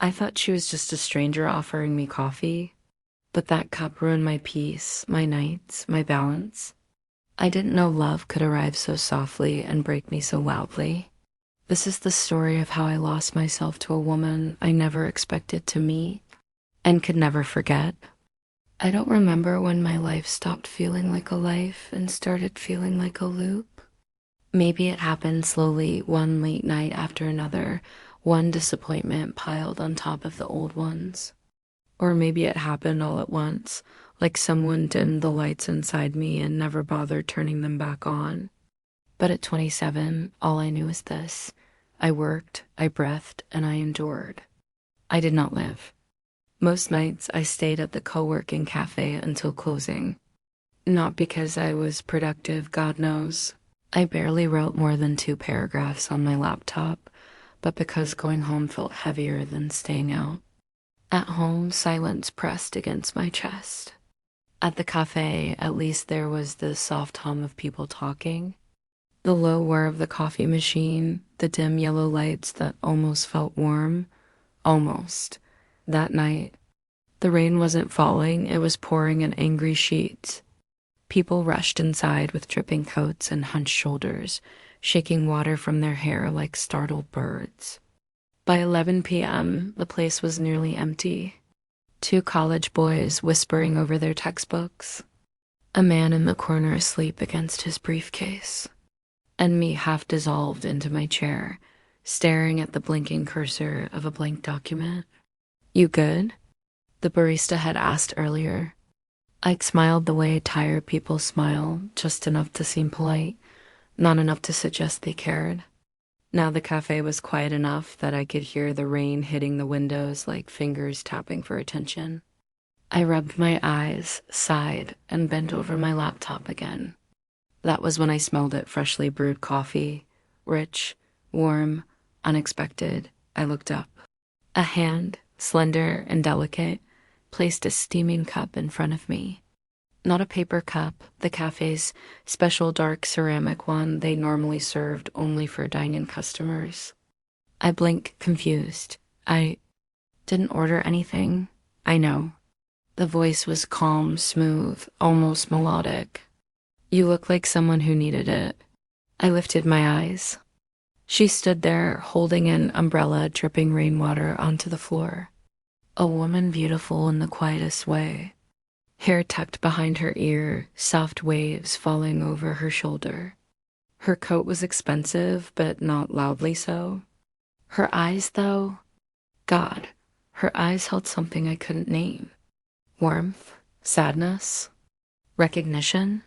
I thought she was just a stranger offering me coffee, but that cup ruined my peace, my nights, my balance. I didn't know love could arrive so softly and break me so loudly. This is the story of how I lost myself to a woman I never expected to meet and could never forget. I don't remember when my life stopped feeling like a life and started feeling like a loop. Maybe it happened slowly, one late night after another, one disappointment piled on top of the old ones. Or maybe it happened all at once, like someone dimmed the lights inside me and never bothered turning them back on. But at 27, all I knew was this. I worked, I breathed, and I endured. I did not live. Most nights I stayed at the co-working cafe until closing. Not because I was productive, God knows. I barely wrote more than 2 paragraphs on my laptop, but because going home felt heavier than staying out. At home, silence pressed against my chest. At the cafe, at least there was the soft hum of people talking, the low whir of the coffee machine, the dim yellow lights that almost felt warm. Almost. That night, the rain wasn't falling, it was pouring in angry sheets. People rushed inside with dripping coats and hunched shoulders, shaking water from their hair like startled birds. By 11 p.m., the place was nearly empty. 2 college boys whispering over their textbooks, a man in the corner asleep against his briefcase, and me half dissolved into my chair, staring at the blinking cursor of a blank document. "You good?" the barista had asked earlier. I smiled the way tired people smile, just enough to seem polite, not enough to suggest they cared. Now the cafe was quiet enough that I could hear the rain hitting the windows like fingers tapping for attention. I rubbed my eyes, sighed, and bent over my laptop again. That was when I smelled it freshly brewed coffee, rich, warm, unexpected. I looked up. A hand, slender and delicate, placed a steaming cup in front of me. Not a paper cup, the cafe's special dark ceramic one they normally served only for dine-in customers. I blinked, confused. "I didn't order anything." "I know." The voice was calm, smooth, almost melodic. "You look like someone who needed it." I lifted my eyes. She stood there, holding an umbrella dripping rainwater onto the floor. A woman beautiful in the quietest way. Hair tucked behind her ear, soft waves falling over her shoulder. Her coat was expensive, but not loudly so. Her eyes, though, God, her eyes held something I couldn't name. Warmth, sadness, recognition.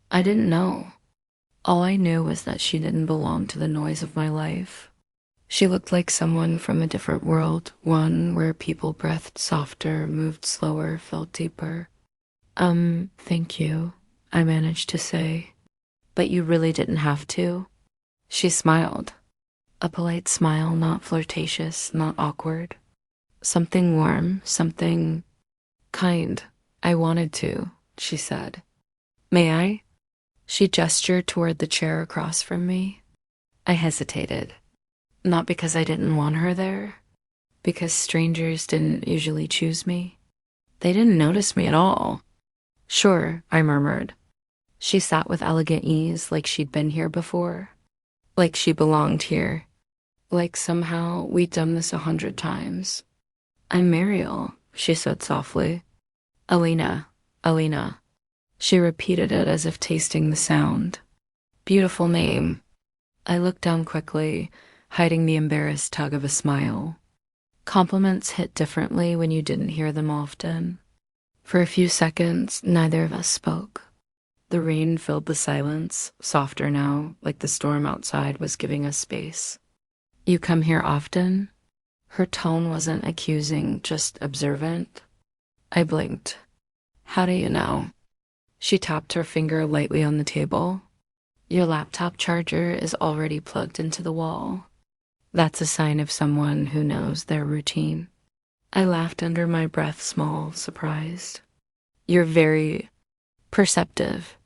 I didn't know. All I knew was that she didn't belong to the noise of my life. She looked like someone from a different world, one where people breathed softer, moved slower, felt deeper. Thank you," I managed to say. "But you really didn't have to." She smiled. A polite smile, not flirtatious, not awkward. Something warm, something kind. "I wanted to," she said. "May I?" She gestured toward the chair across from me. I hesitated. Not because I didn't want her there, because strangers didn't usually choose me. They didn't notice me at all. "Sure," I murmured. She sat with elegant ease, like she'd been here before. Like she belonged here. Like somehow we'd done this 100 times. "I'm Mariel," she said softly. "Alyna, Alyna." She repeated it as if tasting the sound. Beautiful name. I looked down quickly, hiding the embarrassed tug of a smile. Compliments hit differently when you didn't hear them often. For a few seconds, neither of us spoke. The rain filled the silence, softer now, like the storm outside was giving us space. "You come here often?" Her tone wasn't accusing, just observant. I blinked. "How do you know?" She tapped her finger lightly on the table. "Your laptop charger is already plugged into the wall." That's a sign of someone who knows their routine. I laughed under my breath, small, surprised. "You're very perceptive.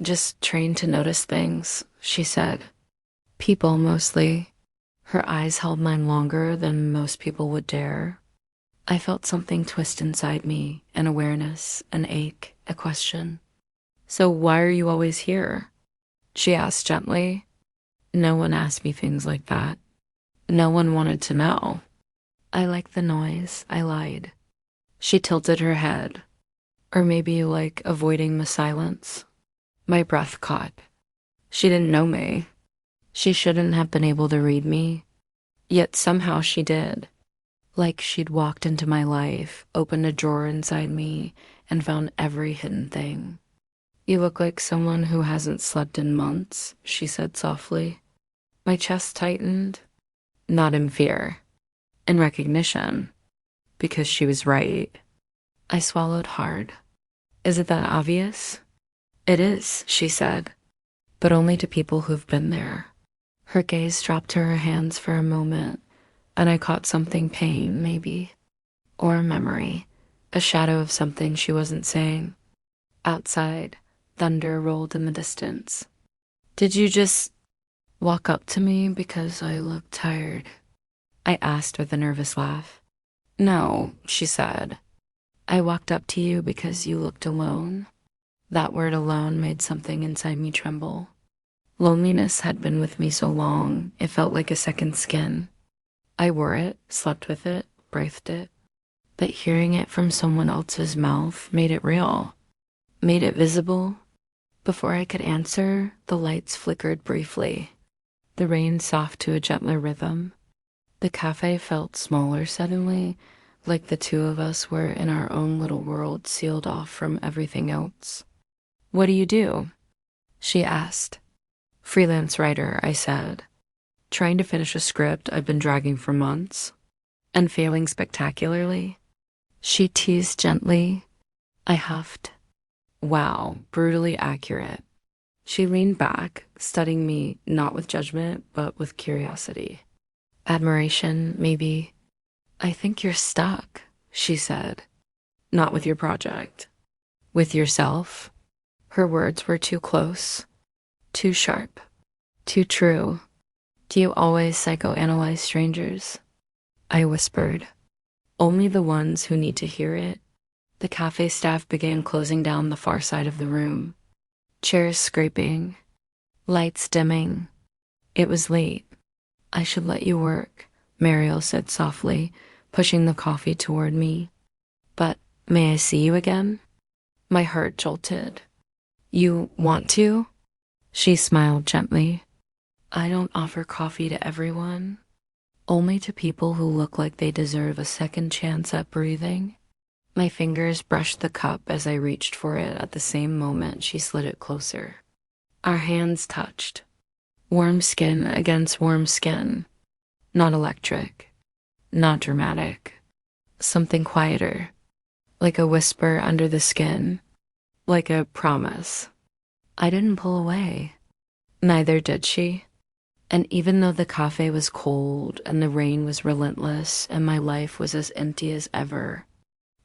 Just trained to notice things," she said. "People, mostly." Her eyes held mine longer than most people would dare. I felt something twist inside me, an awareness, an ache, a question. "So why are you always here?" she asked gently. No one asked me things like that. No one wanted to know. "I like the noise," I lied. She tilted her head. "Or maybe you like avoiding the silence?" My breath caught. She didn't know me. She shouldn't have been able to read me. Yet somehow she did. Like she'd walked into my life, opened a drawer inside me, and found every hidden thing. "You look like someone who hasn't slept in months," she said softly. My chest tightened, not in fear, in recognition, because she was right. I swallowed hard. "Is it that obvious?" "It is," she said, "but only to people who've been there." Her gaze dropped to her hands for a moment, and I caught something pain, maybe, or a memory, a shadow of something she wasn't saying. Outside, thunder rolled in the distance. "Did you just walk up to me because I looked tired?" I asked with a nervous laugh. "No," she said. "I walked up to you because you looked alone." That word alone made something inside me tremble. Loneliness had been with me so long, it felt like a second skin. I wore it, slept with it, breathed it. But hearing it from someone else's mouth made it real, made it visible. Before I could answer, the lights flickered briefly. The rain soft to a gentler rhythm. The cafe felt smaller suddenly, like the two of us were in our own little world sealed off from everything else. "What do you do?" she asked. "Freelance writer," I said. "Trying to finish a script I've been dragging for months, and failing spectacularly." She teased gently. I huffed. Wow, brutally accurate. She leaned back, studying me not with judgment, but with curiosity. Admiration, maybe. "I think you're stuck," she said. "Not with your project. With yourself." Her words were too close, too sharp, too true. "Do you always psychoanalyze strangers?" I whispered. "Only the ones who need to hear it." The cafe staff began closing down the far side of the room. Chairs scraping, lights dimming. It was late. "I should let you work," Mariel said softly, pushing the coffee toward me. "But may I see you again?" My heart jolted. "You want to?" She smiled gently. "I don't offer coffee to everyone, only to people who look like they deserve a second chance at breathing." My fingers brushed the cup as I reached for it at the same moment she slid it closer. Our hands touched. Warm skin against warm skin. Not electric. Not dramatic. Something quieter. Like a whisper under the skin. Like a promise. I didn't pull away. Neither did she. And even though the cafe was cold and the rain was relentless and my life was as empty as ever,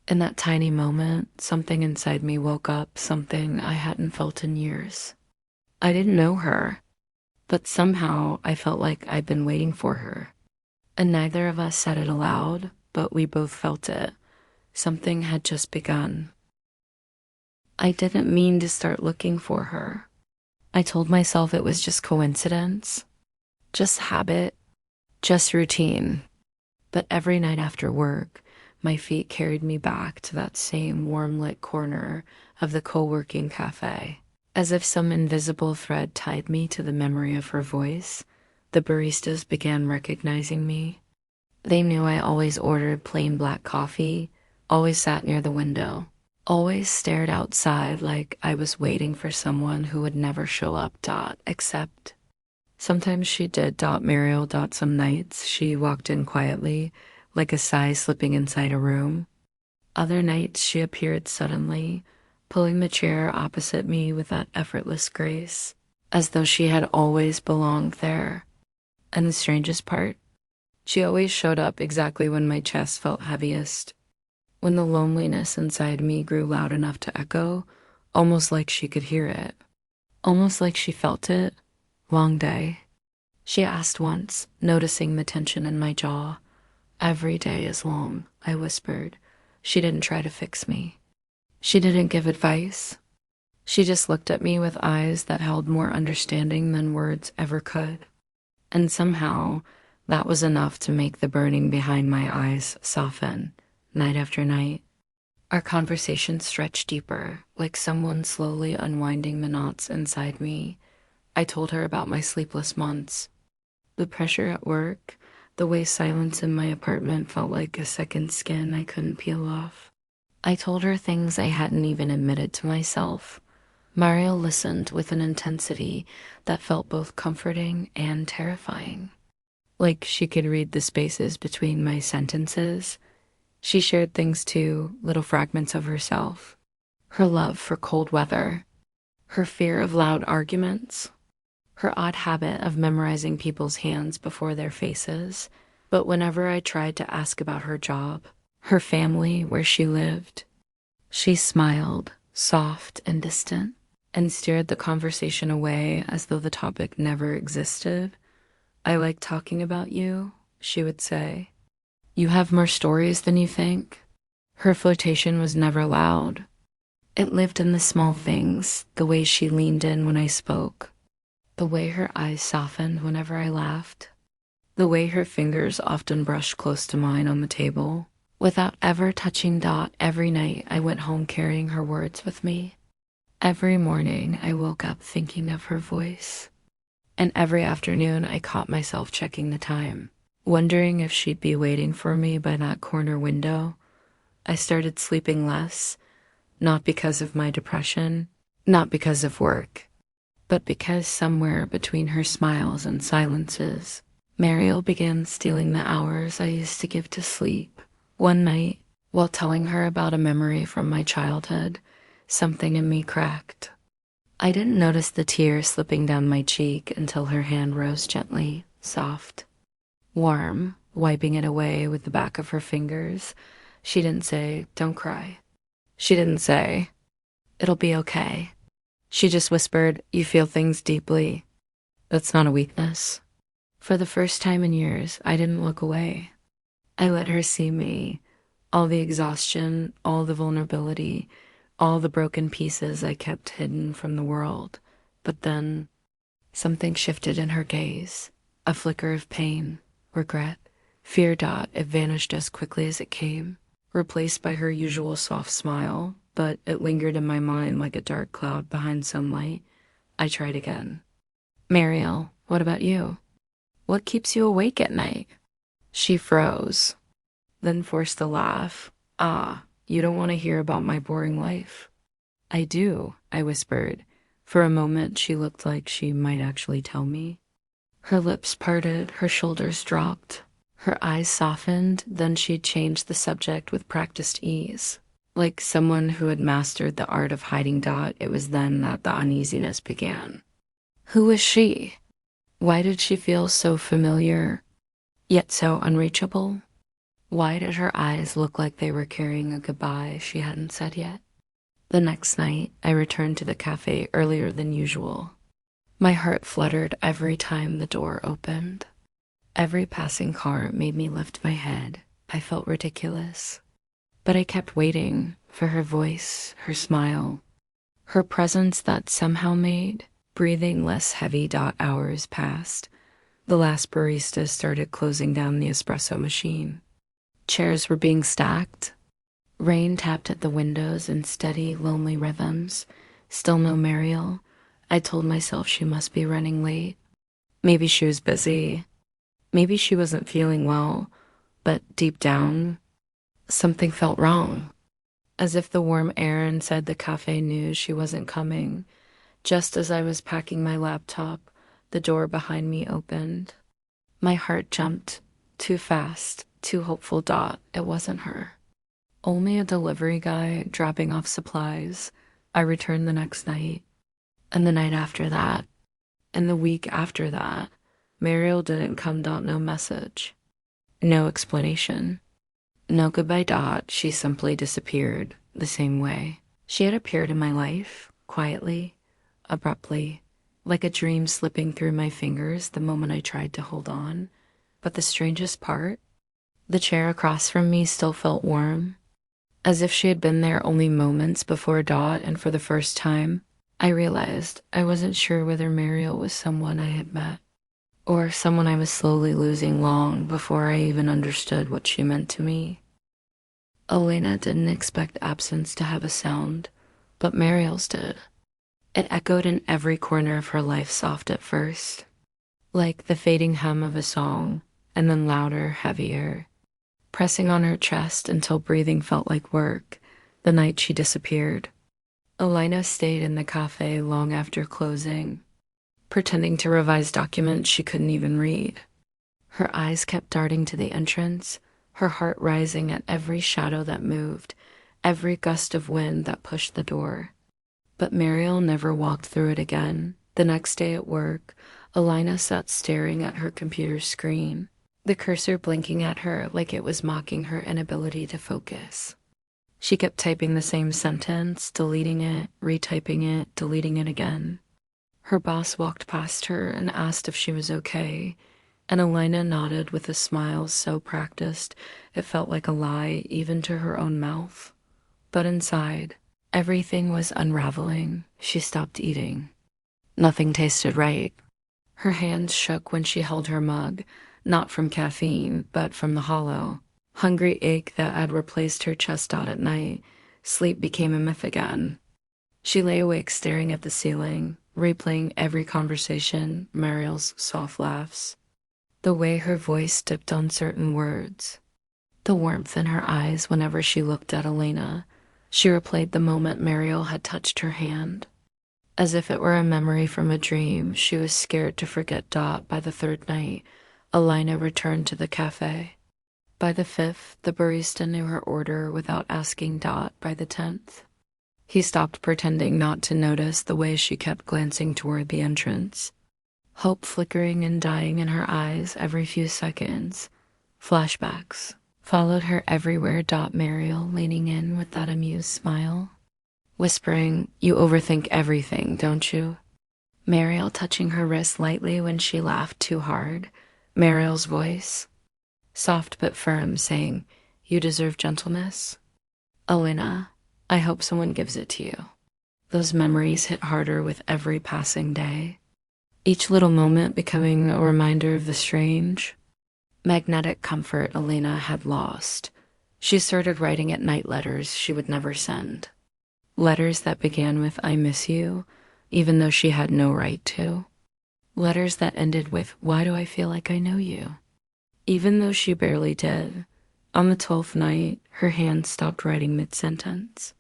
in that tiny moment, something inside me woke up, something I hadn't felt in years. I didn't know her, but somehow I felt like I'd been waiting for her. And neither of us said it aloud, but we both felt it. Something had just begun. I didn't mean to start looking for her. I told myself it was just coincidence, just habit, just routine. But every night after work, my feet carried me back to that same warm-lit corner of the co-working cafe. As if some invisible thread tied me to the memory of her voice, the baristas began recognizing me. They knew I always ordered plain black coffee, always sat near the window, always stared outside like I was waiting for someone who would never show up, except. Sometimes she did, Mariel, some nights she walked in quietly, like a sigh slipping inside a room. Other nights she appeared suddenly, pulling the chair opposite me with that effortless grace, as though she had always belonged there. And the strangest part, she always showed up exactly when my chest felt heaviest, when the loneliness inside me grew loud enough to echo, almost like she could hear it, almost like she felt it. Long day. She asked once, noticing the tension in my jaw. Every day is long, I whispered. She didn't try to fix me. She didn't give advice. She just looked at me with eyes that held more understanding than words ever could. And somehow, that was enough to make the burning behind my eyes soften, night after night. Our conversation stretched deeper, like someone slowly unwinding the knots inside me. I told her about my sleepless months, the pressure at work, the way silence in my apartment felt like a second skin I couldn't peel off. I told her things I hadn't even admitted to myself. Mariel listened with an intensity that felt both comforting and terrifying. Like she could read the spaces between my sentences. She shared things too, little fragments of herself. Her love for cold weather, her fear of loud arguments, her odd habit of memorizing people's hands before their faces. But whenever I tried to ask about her job, her family, where she lived, she smiled, soft and distant, and steered the conversation away as though the topic never existed. I like talking about you, she would say. You have more stories than you think. Her flirtation was never loud. It lived in the small things, the way she leaned in when I spoke, the way her eyes softened whenever I laughed, the way her fingers often brushed close to mine on the table. Without ever touching Dot, every night I went home carrying her words with me. Every morning I woke up thinking of her voice. And every afternoon I caught myself checking the time, wondering if she'd be waiting for me by that corner window. I started sleeping less, not because of my depression, not because of work, but because somewhere between her smiles and silences, Mariel began stealing the hours I used to give to sleep. One night, while telling her about a memory from my childhood, something in me cracked. I didn't notice the tear slipping down my cheek until her hand rose gently, soft, warm, wiping it away with the back of her fingers. She didn't say, "Don't cry." She didn't say, "It'll be okay." She just whispered, "You feel things deeply. That's not a weakness." For the first time in years, I didn't look away. I let her see me, all the exhaustion, all the vulnerability, all the broken pieces I kept hidden from the world. But then something shifted in her gaze, a flicker of pain, regret, fear. It vanished as quickly as it came, replaced by her usual soft smile, but it lingered in my mind like a dark cloud behind sunlight. I tried again. "Mariel, what about you? What keeps you awake at night?" She froze, then forced a laugh. "Ah, you don't want to hear about my boring life." "I do," I whispered. For a moment, she looked like she might actually tell me. Her lips parted, her shoulders dropped, her eyes softened, then she changed the subject with practiced ease. Like someone who had mastered the art of hiding. It was then that the uneasiness began. Who was she? Why did she feel so familiar, yet so unreachable? Why did her eyes look like they were carrying a goodbye she hadn't said yet? The next night, I returned to the cafe earlier than usual. My heart fluttered every time the door opened. Every passing car made me lift my head. I felt ridiculous. But I kept waiting for her voice, her smile, her presence that somehow made breathing less heavy. Hours passed. The last barista started closing down the espresso machine. Chairs were being stacked. Rain tapped at the windows in steady, lonely rhythms. Still no Mariel. I told myself she must be running late. Maybe she was busy. Maybe she wasn't feeling well. But deep down, something felt wrong. As if the warm air inside the cafe knew she wasn't coming. Just as I was packing my laptop, the door behind me opened. My heart jumped. Too fast, too hopeful. It wasn't her. Only a delivery guy dropping off supplies. I returned the next night, and the night after that, and the week after that. Mariel didn't come. No message. No explanation. No goodbye. She simply disappeared the same way. She had appeared in my life, quietly, abruptly, like a dream slipping through my fingers the moment I tried to hold on. But the strangest part, the chair across from me still felt warm, as if she had been there only moments before Dot, and for the first time, I realized I wasn't sure whether Mariel was someone I had met, or someone I was slowly losing long before I even understood what she meant to me. Alyna didn't expect absence to have a sound, but Mariel's did. It echoed in every corner of her life, soft at first, like the fading hum of a song, and then louder, heavier, pressing on her chest until breathing felt like work the night she disappeared. Alyna stayed in the cafe long after closing, pretending to revise documents she couldn't even read. Her eyes kept darting to the entrance, her heart rising at every shadow that moved, every gust of wind that pushed the door. But Mariel never walked through it again. The next day at work, Alyna sat staring at her computer screen, the cursor blinking at her like it was mocking her inability to focus. She kept typing the same sentence, deleting it, retyping it, deleting it again. Her boss walked past her and asked if she was okay, and Alyna nodded with a smile so practiced it felt like a lie even to her own mouth. But inside, everything was unraveling. She stopped eating. Nothing tasted right. Her hands shook when she held her mug, not from caffeine, but from the hollow, hungry ache that had replaced her chest out at night. Sleep became a myth again. She lay awake staring at the ceiling, replaying every conversation, Mariel's soft laughs, the way her voice dipped on certain words, the warmth in her eyes whenever she looked at Alyna. She replayed the moment Mariel had touched her hand. As if it were a memory from a dream, she was scared to forget Dot. By the third night, Alyna returned to the cafe. By the fifth, the barista knew her order without asking Dot. By the 10th, he stopped pretending not to notice the way she kept glancing toward the entrance, hope flickering and dying in her eyes every few seconds. Flashbacks followed her everywhere. Mariel leaning in with that amused smile, whispering, "You overthink everything, don't you?" Mariel touching her wrist lightly when she laughed too hard. Mariel's voice, soft but firm, saying, "You deserve gentleness." Alyna, I hope someone gives it to you. Those memories hit harder with every passing day, each little moment becoming a reminder of the strange, magnetic comfort Alyna had lost. She started writing at night letters she would never send. Letters that began with "I miss you," even though she had no right to. Letters that ended with "Why do I feel like I know you?" even though she barely did. On the 12th night, her hand stopped writing mid-sentence,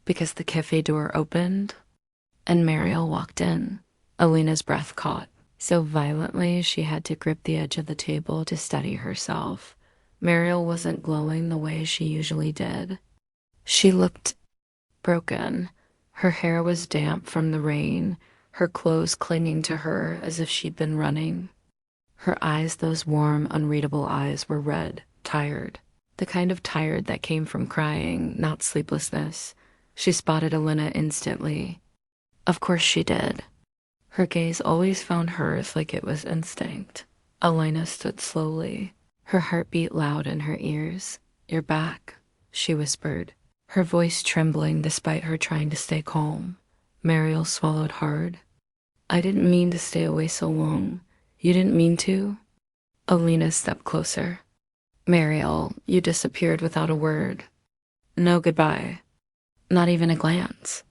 because the cafe door opened, and Mariel walked in. Alyna's breath caught so violently she had to grip the edge of the table to steady herself. Mariel wasn't glowing the way she usually did. She looked broken. Her hair was damp from the rain, her clothes clinging to her as if she'd been running. Her eyes, those warm, unreadable eyes, were red, tired. The kind of tired that came from crying, not sleeplessness. She spotted Alyna instantly. Of course she did. Her gaze always found hers like it was instinct. Alyna stood slowly, her heartbeat loud in her ears. "You're back," she whispered, her voice trembling despite her trying to stay calm. Mariel swallowed hard. "I didn't mean to stay away so long." "You didn't mean to?" Alyna stepped closer. "Mariel, you disappeared without a word. No goodbye. Not even a glance.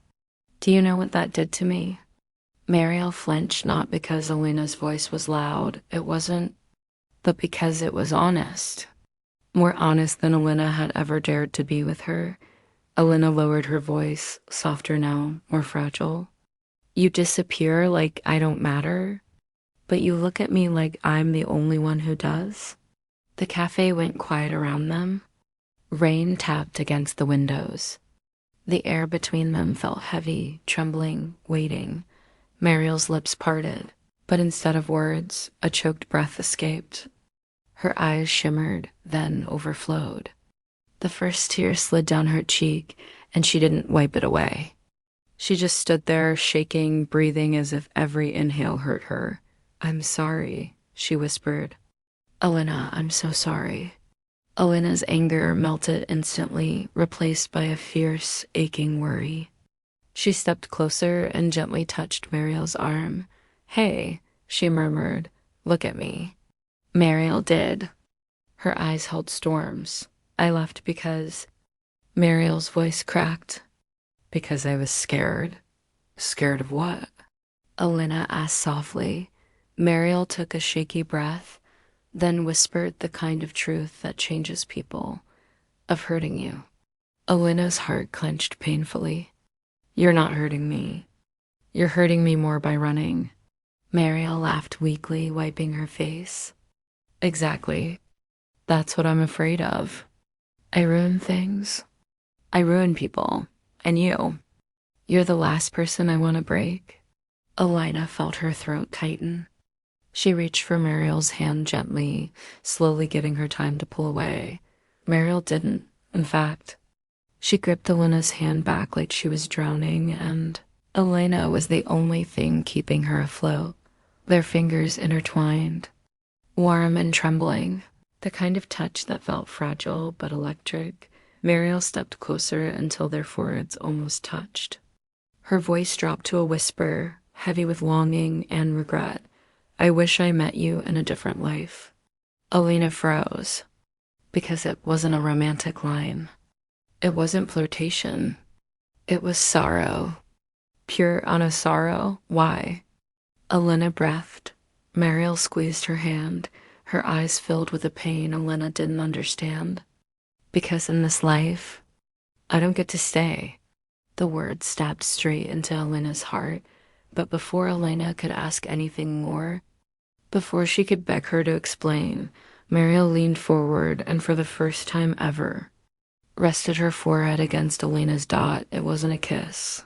Do you know what that did to me?" Mariel flinched, not because Alyna's voice was loud. It wasn't. But because it was honest. More honest than Alyna had ever dared to be with her. Alyna lowered her voice, softer now, more fragile. "You disappear like I don't matter, but you look at me like I'm the only one who does." The cafe went quiet around them. Rain tapped against the windows. The air between them felt heavy, trembling, waiting. Mariel's lips parted, but instead of words, a choked breath escaped. Her eyes shimmered, then overflowed. The first tear slid down her cheek, and she didn't wipe it away. She just stood there, shaking, breathing as if every inhale hurt her. "I'm sorry," she whispered. "Alyna, I'm so sorry." Alyna's anger melted instantly, replaced by a fierce, aching worry. She stepped closer and gently touched Mariel's arm. "Hey," she murmured, "look at me." Mariel did. Her eyes held storms. "I left because—" Mariel's voice cracked. "Because I was scared." "Scared of what?" Alyna asked softly. Mariel took a shaky breath, then whispered the kind of truth that changes people. "Of hurting you." Alyna's heart clenched painfully. "You're not hurting me. You're hurting me more by running." Mariel laughed weakly, wiping her face. "Exactly. That's what I'm afraid of. I ruin things. I ruin people. And you. You're the last person I want to break." Alyna felt her throat tighten. She reached for Mariel's hand gently, slowly giving her time to pull away. Mariel didn't, in fact. She gripped Alyna's hand back like she was drowning, and Alyna was the only thing keeping her afloat. Their fingers intertwined, warm and trembling, the kind of touch that felt fragile but electric. Mariel stepped closer until their foreheads almost touched. Her voice dropped to a whisper, heavy with longing and regret. "I wish I met you in a different life." Alyna froze, because it wasn't a romantic line. It wasn't flirtation. It was sorrow. Pure, honest sorrow. Why? Alyna breathed. Mariel squeezed her hand, her eyes filled with a pain Alyna didn't understand. "Because in this life, I don't get to stay." The words stabbed straight into Alyna's heart, but before Alyna could ask anything more, before she could beg her to explain, Mariel leaned forward and for the first time ever, rested her forehead against Alyna's dot. It wasn't a kiss.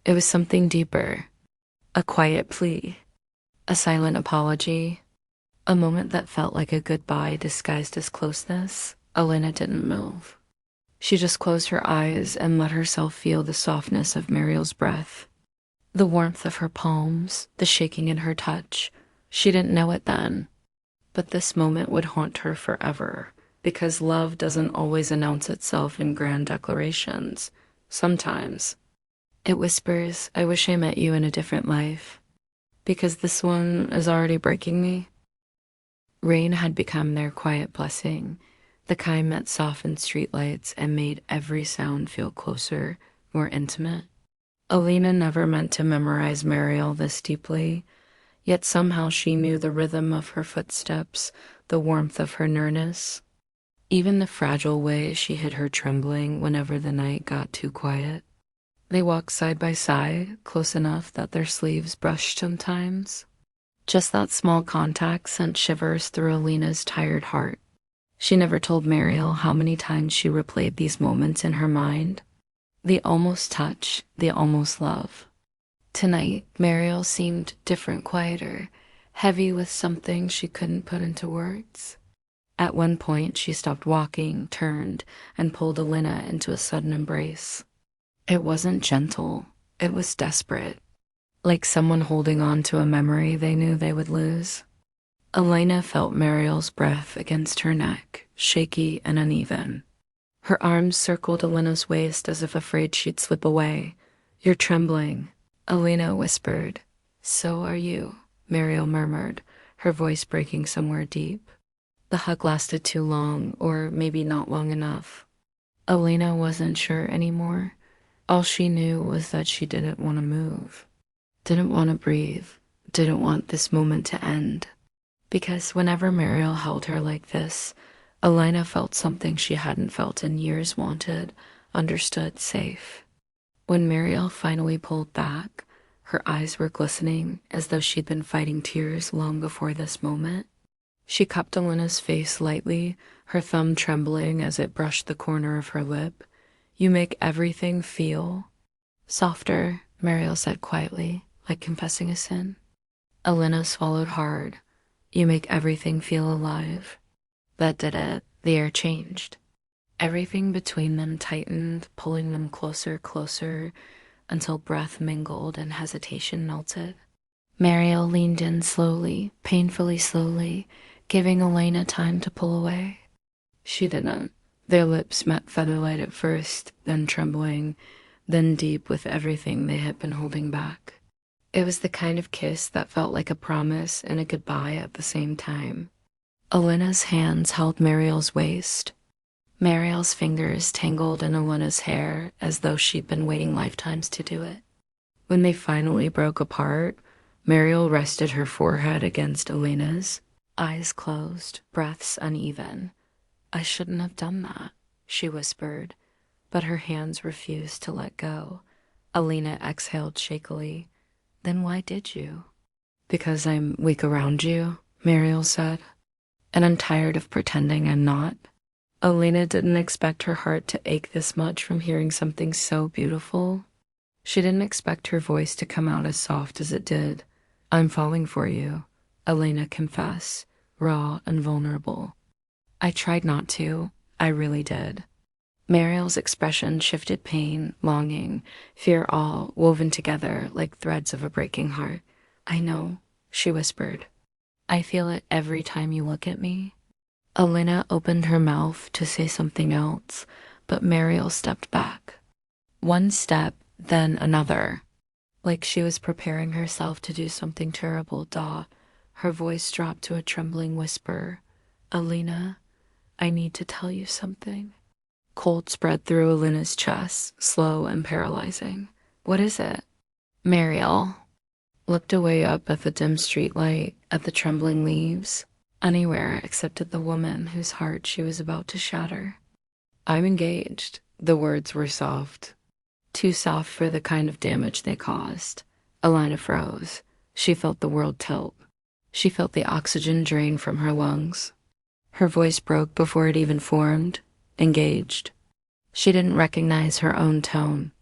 It was something deeper. A quiet plea. A silent apology. A moment that felt like a goodbye disguised as closeness. Alyna didn't move. She just closed her eyes and let herself feel the softness of Mariel's breath, the warmth of her palms, the shaking in her touch. She didn't know it then, but this moment would haunt her forever, because love doesn't always announce itself in grand declarations. Sometimes it whispers, "I wish I met you in a different life, because this one is already breaking me." Rain had become their quiet blessing, the kind that softened streetlights and made every sound feel closer, more intimate. Alyna never meant to memorize Mariel this deeply, yet somehow she knew the rhythm of her footsteps, the warmth of her nearness, even the fragile way she hid her trembling whenever the night got too quiet. They walked side by side, close enough that their sleeves brushed sometimes. Just that small contact sent shivers through Alyna's tired heart. She never told Mariel how many times she replayed these moments in her mind. The almost touch, the almost love. Tonight, Mariel seemed different, quieter, heavy with something she couldn't put into words. At one point, she stopped walking, turned, and pulled Alyna into a sudden embrace. It wasn't gentle. It was desperate, like someone holding on to a memory they knew they would lose. Alyna felt Mariel's breath against her neck, shaky and uneven. Her arms circled Alyna's waist as if afraid she'd slip away. "You're trembling," Alyna whispered. "So are you," Mariel murmured, her voice breaking somewhere deep. The hug lasted too long, or maybe not long enough. Alyna wasn't sure anymore. All she knew was that she didn't want to move, didn't want to breathe, didn't want this moment to end. Because whenever Mariel held her like this, Alyna felt something she hadn't felt in years, wanted, understood, safe. When Mariel finally pulled back, her eyes were glistening as though she'd been fighting tears long before this moment. She cupped Alyna's face lightly, her thumb trembling as it brushed the corner of her lip. "You make everything feel softer," Mariel said quietly, like confessing a sin. Alyna swallowed hard. "You make everything feel alive." That did it. The air changed. Everything between them tightened, pulling them closer, closer. until breath mingled and hesitation melted. Mariel leaned in slowly, painfully slowly, giving Alyna time to pull away. She didn't. Their lips met featherlight at first, then trembling, then deep with everything they had been holding back. It was the kind of kiss that felt like a promise and a goodbye at the same time. Alyna's hands held Mariel's waist. Mariel's fingers tangled in Alyna's hair as though she'd been waiting lifetimes to do it. When they finally broke apart, Mariel rested her forehead against Alyna's, eyes closed, breaths uneven. "I shouldn't have done that," she whispered, but her hands refused to let go. Alyna exhaled shakily. "Then why did you?" "Because I'm weak around you," Mariel said. "And I'm tired of pretending I'm not." Alyna didn't expect her heart to ache this much from hearing something so beautiful. She didn't expect her voice to come out as soft as it did. "I'm falling for you," Alyna confessed, raw and vulnerable. "I tried not to. I really did." Mariel's expression shifted pain, longing, fear all woven together like threads of a breaking heart. "I know," she whispered. "I feel it every time you look at me." Alyna opened her mouth to say something else, but Mariel stepped back. One step, then another. Like she was preparing herself to do something terrible. Her voice dropped to a trembling whisper. "Alyna, I need to tell you something." Cold spread through Alyna's chest, slow and paralyzing. "What is it?" Mariel looked away up at the dim streetlight, at the trembling leaves, anywhere except at the woman whose heart she was about to shatter. "I'm engaged." The words were soft. Too soft for the kind of damage they caused. Alyna froze. She felt the world tilt. She felt the oxygen drain from her lungs. Her voice broke before it even formed. "Engaged." She didn't recognize her own tone.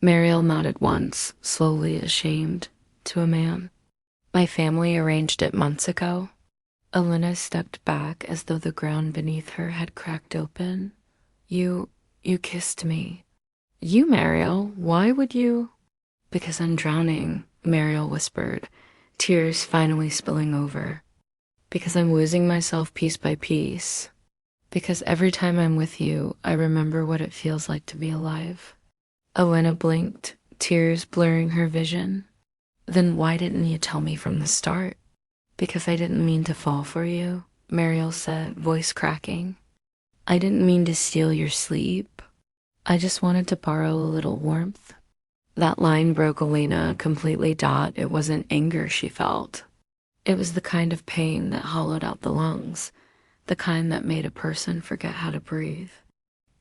Mariel nodded once, slowly ashamed, to a man. "My family arranged it months ago." Alyna stepped back as though the ground beneath her had cracked open. You kissed me." "You, Mariel? Why would you?" "Because I'm drowning," Mariel whispered, tears finally spilling over. "Because I'm losing myself piece by piece. Because every time I'm with you, I remember what it feels like to be alive." Alyna blinked, tears blurring her vision. "Then why didn't you tell me from the start?" "Because I didn't mean to fall for you," Mariel said, voice cracking. "I didn't mean to steal your sleep. I just wanted to borrow a little warmth." That line broke Alyna completely. It wasn't anger she felt. It was the kind of pain that hollowed out the lungs, the kind that made a person forget how to breathe.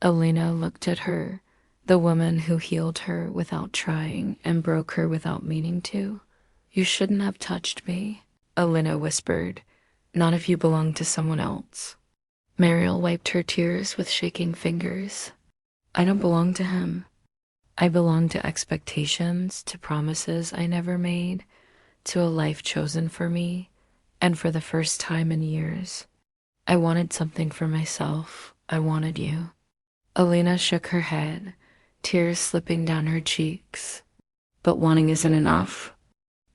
Alyna looked at her, the woman who healed her without trying and broke her without meaning to. "You shouldn't have touched me," Alyna whispered. "Not if you belonged to someone else." Mariel wiped her tears with shaking fingers. "I don't belong to him. I belong to expectations, to promises I never made, to a life chosen for me, and for the first time in years. I wanted something for myself. I wanted you." Alyna shook her head, tears slipping down her cheeks. "But wanting isn't enough."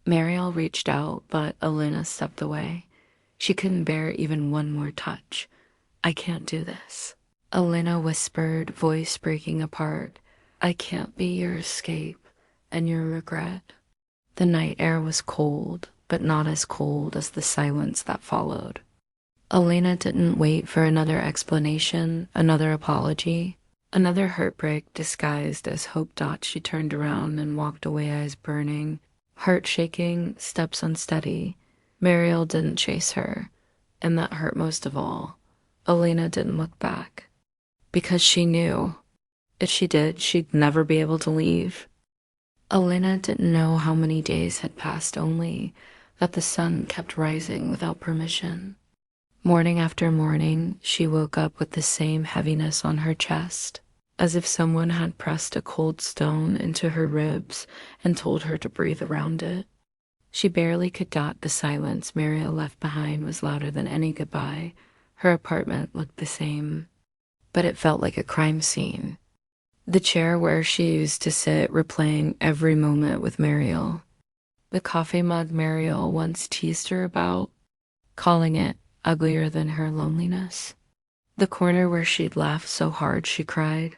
Mariel reached out, but Alyna stepped away. She couldn't bear even one more touch. "I can't do this." Alyna whispered, voice breaking apart. "I can't be your escape and your regret." The night air was cold, but not as cold as the silence that followed. Alyna didn't wait for another explanation, another apology, another heartbreak disguised as hope. She turned around and walked away, eyes burning, heart shaking, steps unsteady. Mariel didn't chase her, and that hurt most of all. Alyna didn't look back, because she knew if she did, she'd never be able to leave. Alyna didn't know how many days had passed, only that the sun kept rising without permission. Morning after morning, she woke up with the same heaviness on her chest, as if someone had pressed a cold stone into her ribs and told her to breathe around it. She barely could. The silence Mariel left behind was louder than any goodbye. Her apartment looked the same, but it felt like a crime scene. The chair where she used to sit, replaying every moment with Mariel. The coffee mug Mariel once teased her about, calling it uglier than her loneliness. The corner where she'd laughed so hard she cried.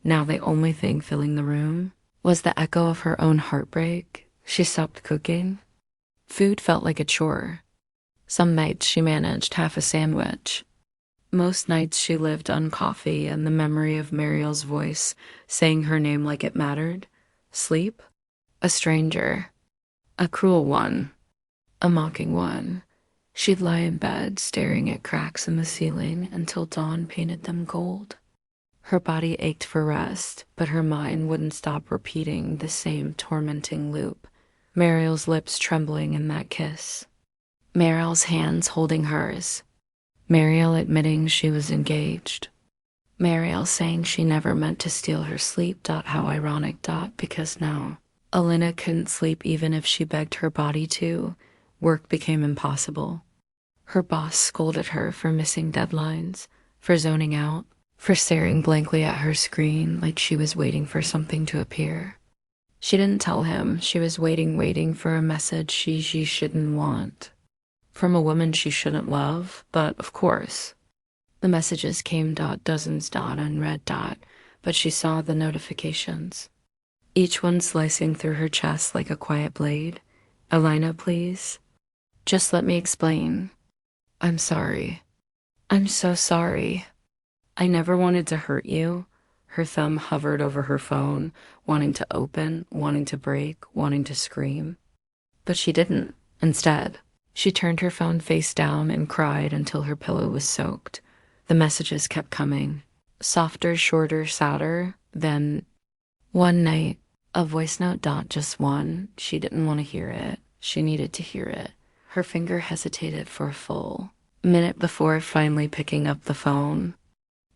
Now the only thing filling the room was the echo of her own heartbreak. She stopped cooking. Food felt like a chore. Some nights she managed half a sandwich. Most nights she lived on coffee and the memory of Mariel's voice saying her name like it mattered. Sleep? A stranger. A cruel one. A mocking one. She'd lie in bed staring at cracks in the ceiling until dawn painted them gold. Her body ached for rest, but her mind wouldn't stop repeating the same tormenting loop. Mariel's lips trembling in that kiss. Mariel's hands holding hers. Mariel admitting she was engaged. Mariel saying she never meant to steal her sleep. How ironic. Because now Alyna couldn't sleep even if she begged her body to. Work became impossible. Her boss scolded her for missing deadlines, for zoning out, for staring blankly at her screen like she was waiting for something to appear. She didn't tell him she was waiting for a message she shouldn't want. From a woman she shouldn't love, but of course. The messages came dozens unread, but she saw the notifications. Each one slicing through her chest like a quiet blade. Alyna, please. Just let me explain. I'm sorry. I'm so sorry. I never wanted to hurt you. Her thumb hovered over her phone, wanting to open, wanting to break, wanting to scream. But she didn't. Instead, she turned her phone face down and cried until her pillow was soaked. The messages kept coming. Softer, shorter, sadder. Then, one night, a voice note. Just one. She didn't want to hear it. She needed to hear it. Her finger hesitated for a full minute before finally picking up the phone.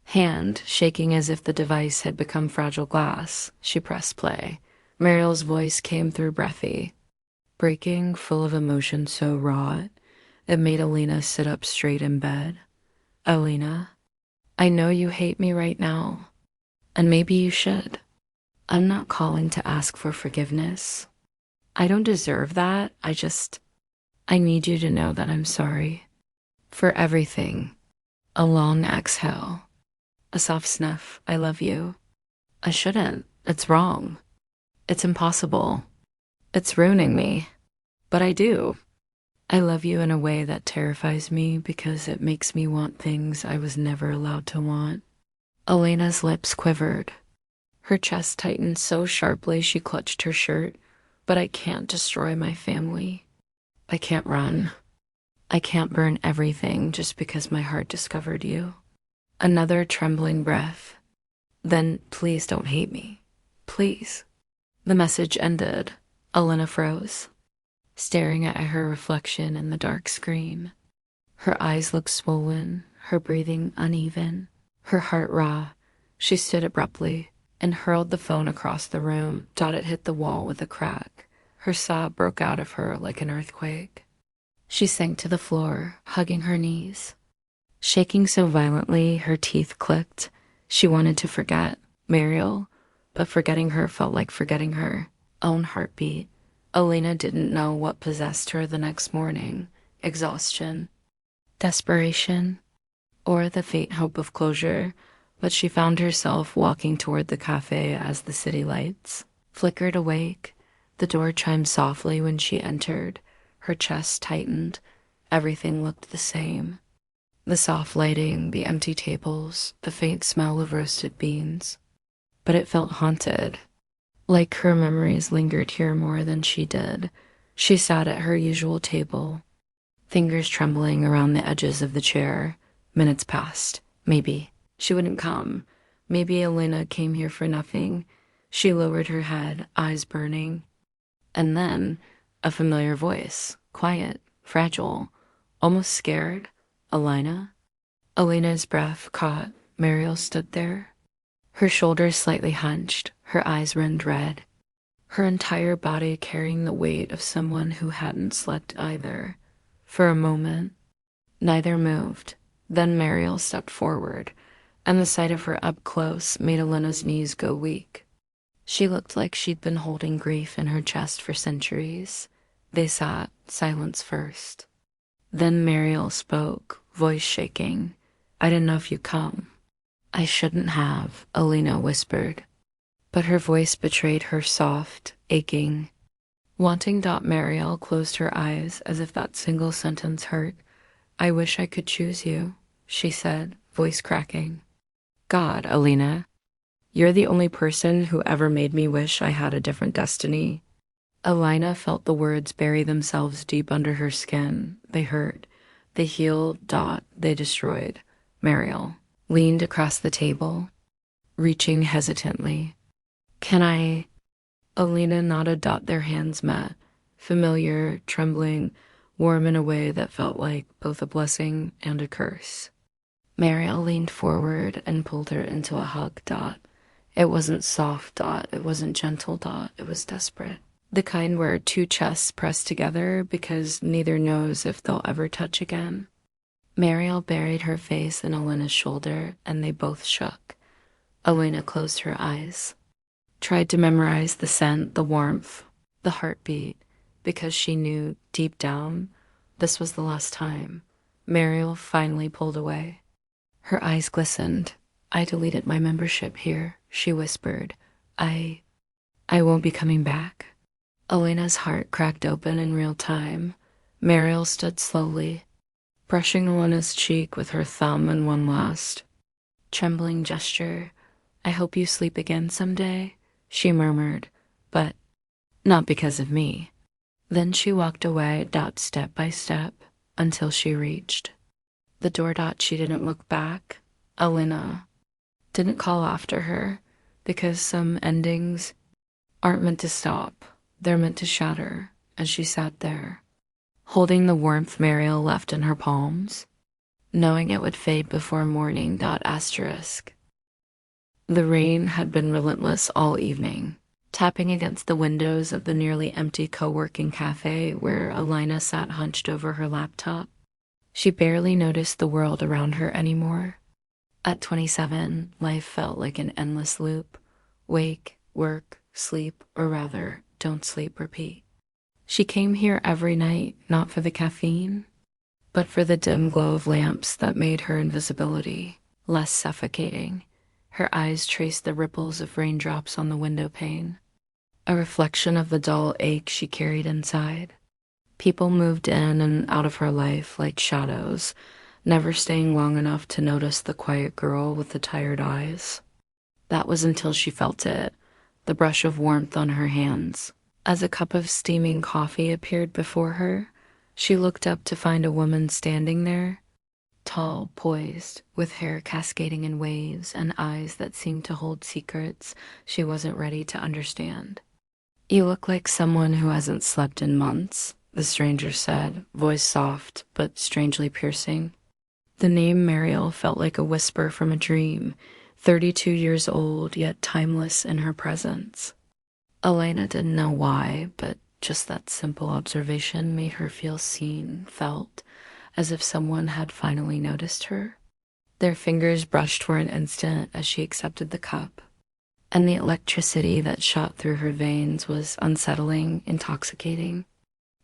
Hand shaking as if the device had become fragile glass, she pressed play. Mariel's voice came through breathy, breaking, full of emotion so raw it made Alyna sit up straight in bed. Alyna, I know you hate me right now, and maybe you should. I'm not calling to ask for forgiveness. I don't deserve that. I need you to know that I'm sorry. For everything. A long exhale. A soft sniff. I love you. I shouldn't. It's wrong. It's impossible. It's ruining me. But I do. I love you in a way that terrifies me because it makes me want things I was never allowed to want. Alyna's lips quivered. Her chest tightened so sharply she clutched her shirt. But I can't destroy my family. I can't run. I can't burn everything just because my heart discovered you. Another trembling breath. Then please don't hate me. Please. The message ended. Alyna froze, staring at her reflection in the dark screen. Her eyes looked swollen, her breathing uneven, her heart raw. She stood abruptly and hurled the phone across the room. It hit the wall with a crack. Her sob broke out of her like an earthquake. She sank to the floor, hugging her knees. Shaking so violently, her teeth clicked. She wanted to forget Mariel, but forgetting her felt like forgetting her own heartbeat. Alyna didn't know what possessed her the next morning. Exhaustion, desperation, or the faint hope of closure, but she found herself walking toward the cafe as the city lights flickered awake. The door chimed softly when she entered. Her chest tightened. Everything looked the same. The soft lighting, the empty tables, the faint smell of roasted beans. But it felt haunted, like her memories lingered here more than she did. She sat at her usual table, fingers trembling around the edges of the chair. Minutes passed. Maybe she wouldn't come. Maybe Alyna came here for nothing. She lowered her head, eyes burning. And then a familiar voice, quiet, fragile, almost scared. Alyna? Alyna's breath caught. Mariel stood there, her shoulders slightly hunched, her eyes rimmed red, her entire body carrying the weight of someone who hadn't slept either. For a moment, neither moved. Then Mariel stepped forward, and the sight of her up close made Alyna's knees go weak. She looked like she'd been holding grief in her chest for centuries. They sat, silence first. Then Mariel spoke, voice shaking. "I didn't know if you'd come." "I shouldn't have," Alyna whispered. But her voice betrayed her soft, aching. Wanting. Mariel closed her eyes as if that single sentence hurt. "I wish I could choose you," she said, voice cracking. "God, Alyna, you're the only person who ever made me wish I had a different destiny." Alyna felt the words bury themselves deep under her skin. They hurt. They healed. They destroyed. Mariel leaned across the table, reaching hesitantly. "Can I?" Alyna nodded. Their hands met, familiar, trembling, warm in a way that felt like both a blessing and a curse. Mariel leaned forward and pulled her into a hug. It wasn't soft. It wasn't gentle. It was desperate. The kind where two chests press together because neither knows if they'll ever touch again. Mariel buried her face in Alyna's shoulder, and they both shook. Alyna closed her eyes, tried to memorize the scent, the warmth, the heartbeat, because she knew deep down this was the last time. Mariel finally pulled away. Her eyes glistened. "I deleted my membership here," she whispered. I won't be coming back." Alyna's heart cracked open in real time. Mariel stood slowly, brushing Alyna's cheek with her thumb in one last, trembling gesture. "I hope you sleep again someday," she murmured, "but not because of me." Then she walked away, step by step, until she reached the door. She didn't look back. Alyna didn't call after her, because some endings aren't meant to stop. They're meant to shatter, as she sat there, holding the warmth Mariel left in her palms, knowing it would fade before morning. Asterisk. The rain had been relentless all evening, tapping against the windows of the nearly empty co-working cafe where Alyna sat hunched over her laptop. She barely noticed the world around her anymore. At 27, life felt like an endless loop. Wake, work, sleep, or rather, don't sleep, repeat. She came here every night, not for the caffeine, but for the dim glow of lamps that made her invisibility less suffocating. Her eyes traced the ripples of raindrops on the window pane, a reflection of the dull ache she carried inside. People moved in and out of her life like shadows, never staying long enough to notice the quiet girl with the tired eyes. That was until she felt it, the brush of warmth on her hands. As a cup of steaming coffee appeared before her, she looked up to find a woman standing there, tall, poised, with hair cascading in waves and eyes that seemed to hold secrets she wasn't ready to understand. "You look like someone who hasn't slept in months," the stranger said, voice soft but strangely piercing. The name Mariel felt like a whisper from a dream, 32 years old, yet timeless in her presence. Alyna didn't know why, but just that simple observation made her feel seen, felt, as if someone had finally noticed her. Their fingers brushed for an instant as she accepted the cup, and the electricity that shot through her veins was unsettling, intoxicating,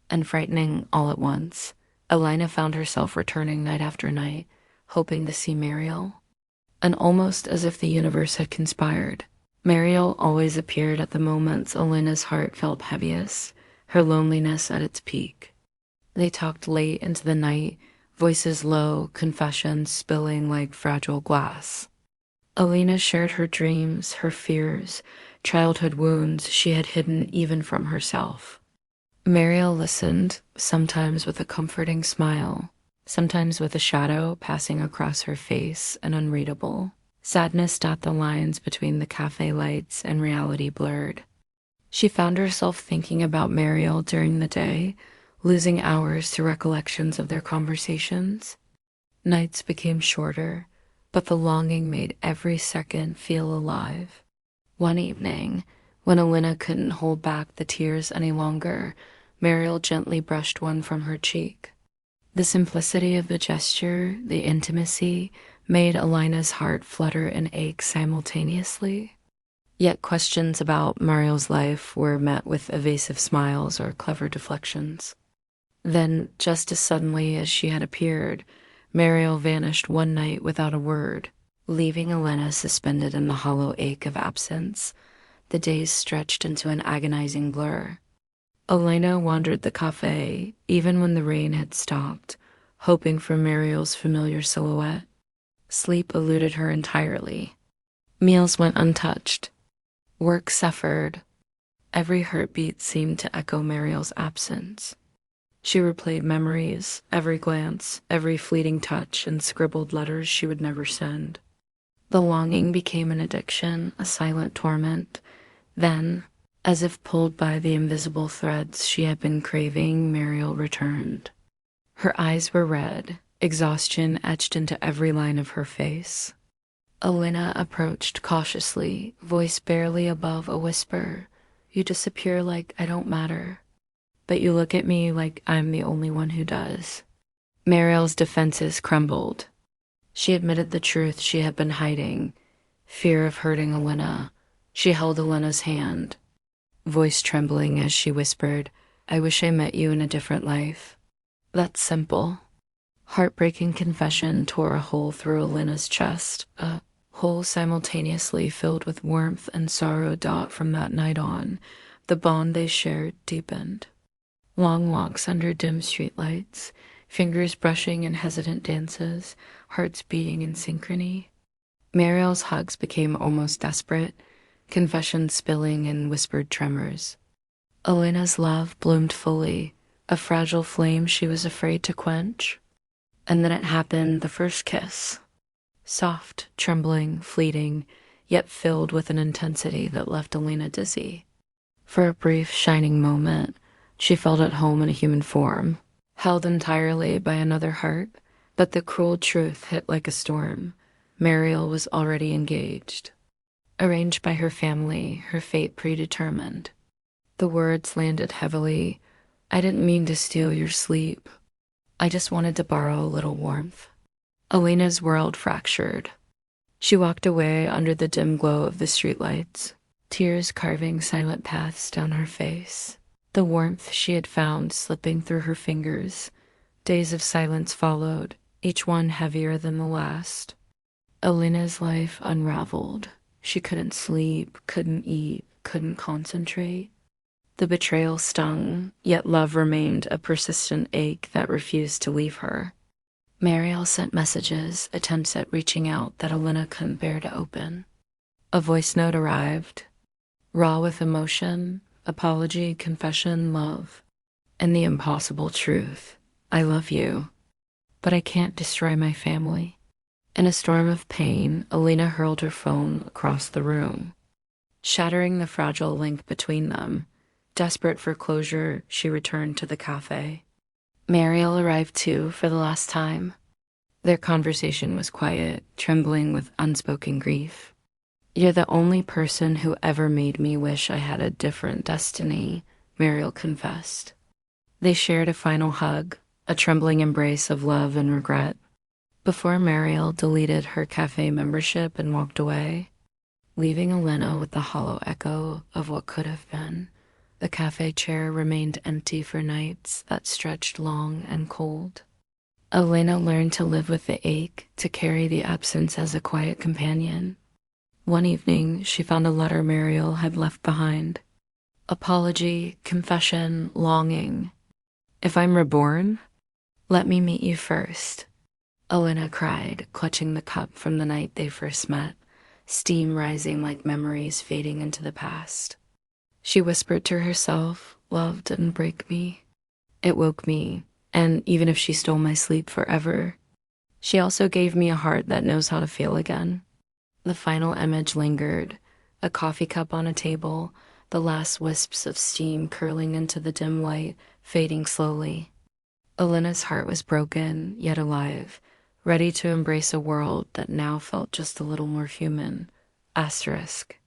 and frightening all at once. Alyna found herself returning night after night, hoping to see Mariel, and almost as if the universe had conspired. Mariel always appeared at the moments Alyna's heart felt heaviest, her loneliness at its peak. They talked late into the night, voices low, confessions spilling like fragile glass. Alyna shared her dreams, her fears, childhood wounds she had hidden even from herself. Mariel listened, sometimes with a comforting smile, sometimes with a shadow passing across her face and unreadable. Sadness dot the lines between the cafe lights and reality blurred. She found herself thinking about Mariel during the day, losing hours to recollections of their conversations. Nights became shorter, but the longing made every second feel alive. One evening, when Alyna couldn't hold back the tears any longer, Mariel gently brushed one from her cheek. The simplicity of the gesture, the intimacy, made Alyna's heart flutter and ache simultaneously. Yet questions about Mariel's life were met with evasive smiles or clever deflections. Then, just as suddenly as she had appeared, Mariel vanished one night without a word, leaving Alyna suspended in the hollow ache of absence. The days stretched into an agonizing blur. Alyna wandered the cafe, even when the rain had stopped, hoping for Mariel's familiar silhouette. Sleep eluded her entirely. Meals went untouched. Work suffered. Every heartbeat seemed to echo Mariel's absence. She replayed memories, every glance, every fleeting touch, and scribbled letters she would never send. The longing became an addiction, a silent torment. Then, as if pulled by the invisible threads she had been craving, Mariel returned. Her eyes were red, exhaustion etched into every line of her face. Alyna approached cautiously, voice barely above a whisper. "You disappear like I don't matter, but you look at me like I'm the only one who does." Mariel's defenses crumbled. She admitted the truth she had been hiding, fear of hurting Alyna. She held Alyna's hand, voice trembling as she whispered, "I wish I met you in a different life." That's simple. Heartbreaking confession tore a hole through Alyna's chest, a hole simultaneously filled with warmth and sorrow. From that night on, the bond they shared deepened. Long walks under dim streetlights, fingers brushing in hesitant dances, hearts beating in synchrony. Mariel's hugs became almost desperate, confessions spilling in whispered tremors. Alyna's love bloomed fully, a fragile flame she was afraid to quench. And then it happened, the first kiss. Soft, trembling, fleeting, yet filled with an intensity that left Alyna dizzy. For a brief, shining moment, she felt at home in a human form, held entirely by another heart, but the cruel truth hit like a storm. Mariel was already engaged. Arranged by her family, her fate predetermined. The words landed heavily. "I didn't mean to steal your sleep. I just wanted to borrow a little warmth." Alyna's world fractured. She walked away under the dim glow of the streetlights, tears carving silent paths down her face. The warmth she had found slipping through her fingers. Days of silence followed, each one heavier than the last. Alyna's life unraveled. She couldn't sleep, couldn't eat, couldn't concentrate. The betrayal stung, yet love remained a persistent ache that refused to leave her. Mariel sent messages, attempts at reaching out that Alyna couldn't bear to open. A voice note arrived, raw with emotion, apology, confession, love, and the impossible truth. "I love you, but I can't destroy my family." In a storm of pain, Alyna hurled her phone across the room, shattering the fragile link between them. Desperate for closure, she returned to the cafe. Mariel arrived too, for the last time. Their conversation was quiet, trembling with unspoken grief. "You're the only person who ever made me wish I had a different destiny," Mariel confessed. They shared a final hug, a trembling embrace of love and regret. Before Mariel deleted her cafe membership and walked away, leaving Alyna with the hollow echo of what could have been. The cafe chair remained empty for nights that stretched long and cold. Alyna learned to live with the ache, to carry the absence as a quiet companion. One evening, she found a letter Mariel had left behind. Apology, confession, longing. "If I'm reborn, let me meet you first," Alyna cried, clutching the cup from the night they first met, steam rising like memories fading into the past. She whispered to herself, "Love didn't break me. It woke me, and even if she stole my sleep forever, she also gave me a heart that knows how to feel again." The final image lingered, a coffee cup on a table, the last wisps of steam curling into the dim light, fading slowly. Alyna's heart was broken, yet alive, ready to embrace a world that now felt just a little more human. Asterisk.